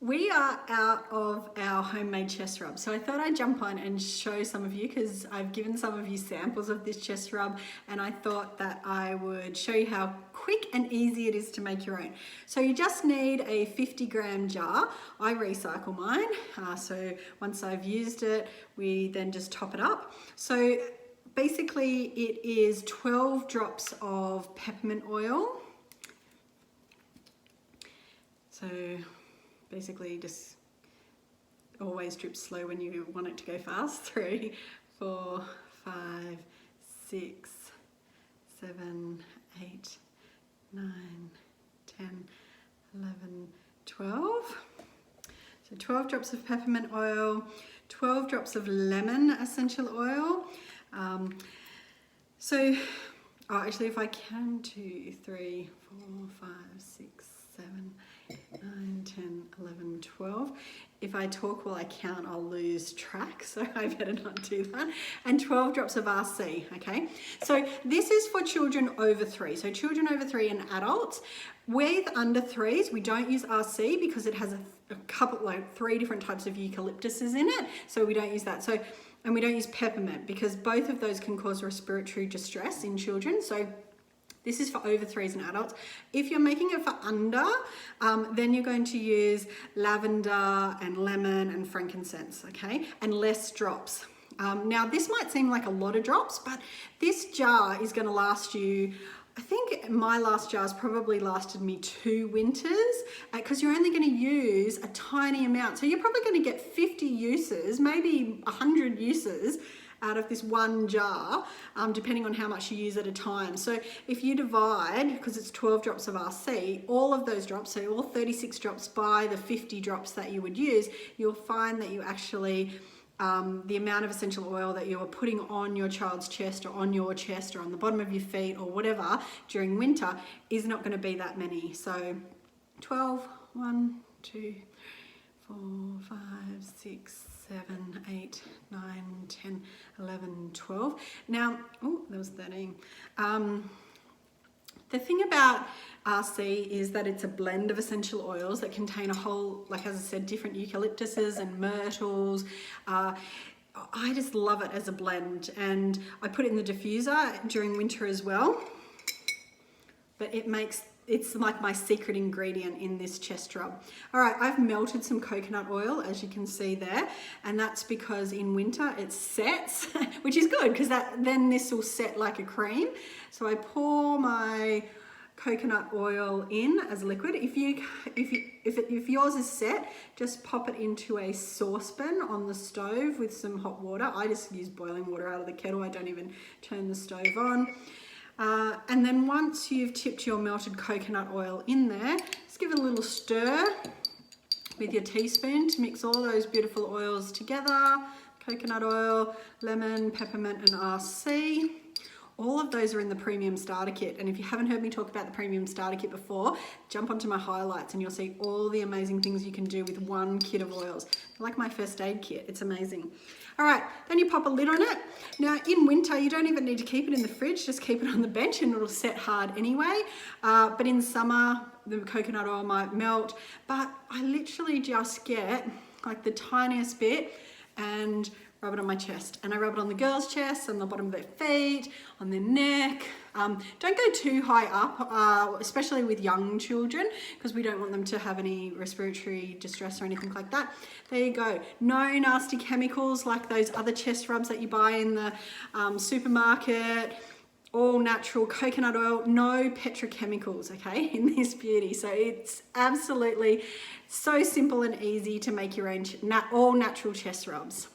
We are out of our homemade chest rub, so I thought I'd jump on and show some of you because I've given some of you samples of this chest rub, and I thought that I would show you how quick and easy it is to make your own. So you just need a 50-gram jar. I recycle mine, so once I've used it, we then just top it up. So basically it is 12 drops of peppermint oil. So basically just always drip slow when you want it to go fast. 3, 4, 5, 6, 7, 8, 9, 10, 11, 12. So 12 drops of peppermint oil, 12 drops of lemon essential oil. Actually if I can, 2, 3, 4, 5, 6, 7, 9, 10, 11, 12. If I talk while I count, I'll lose track, so I better not do that. And 12 drops of RC, okay? So this is for children over 3. So children over 3 and adults. With under 3s, we don't use RC because it has a couple, like 3 different types of eucalyptuses in it. So we don't use that. And we don't use peppermint because both of those can cause respiratory distress in children. So this is for over 3s and adults. If you're making it for under, then you're going to use lavender and lemon and frankincense, okay? And less drops. Now this might seem like a lot of drops, but this jar is gonna last you, I think my last jar's probably lasted me 2 winters because you're only gonna use a tiny amount. So you're probably gonna get 50 uses, maybe 100 uses out of this one jar, depending on how much you use at a time. So if you divide, because it's 12 drops of RC, all of those drops, so all 36 drops by the 50 drops that you would use, you'll find that you actually, the amount of essential oil that you are putting on your child's chest or on your chest or on the bottom of your feet or whatever during winter is not going to be that many. So 12, 1, 2, 4, 5, 6, 7, 8, 9, 10, 11, 12. Now, oh, that was 13. The thing about RC is that it's a blend of essential oils that contain a whole, like as I said, different eucalyptuses and myrtles. I just love it as a blend, and I put it in the diffuser during winter as well. But it's like my secret ingredient in this chest rub. All right, I've melted some coconut oil, as you can see there, and that's because in winter it sets, which is good because then this will set like a cream. So I pour my coconut oil in as liquid. If yours is set, just pop it into a saucepan on the stove with some hot water. I just use boiling water out of the kettle. I don't even turn the stove on. And then once you've tipped your melted coconut oil in there, just give it a little stir with your teaspoon to mix all those beautiful oils together. Coconut oil, lemon, peppermint and RC. All of those are in the premium starter kit, and if you haven't heard me talk about the premium starter kit before, jump onto my highlights and you'll see all the amazing things you can do with one kit of oils. Like my first aid kit, it's amazing. All right, then you pop a lid on it. Now in winter, you don't even need to keep it in the fridge, just keep it on the bench and it'll set hard anyway. But in summer, the coconut oil might melt, but I literally just get like the tiniest bit and rub it on my chest, and I rub it on the girls' chest, on the bottom of their feet, on their neck. Don't go too high up, especially with young children, because we don't want them to have any respiratory distress or anything like that. There you go. No nasty chemicals like those other chest rubs that you buy in the supermarket. All natural coconut oil, no petrochemicals, okay, in this beauty. So it's absolutely so simple and easy to make your own all natural chest rubs.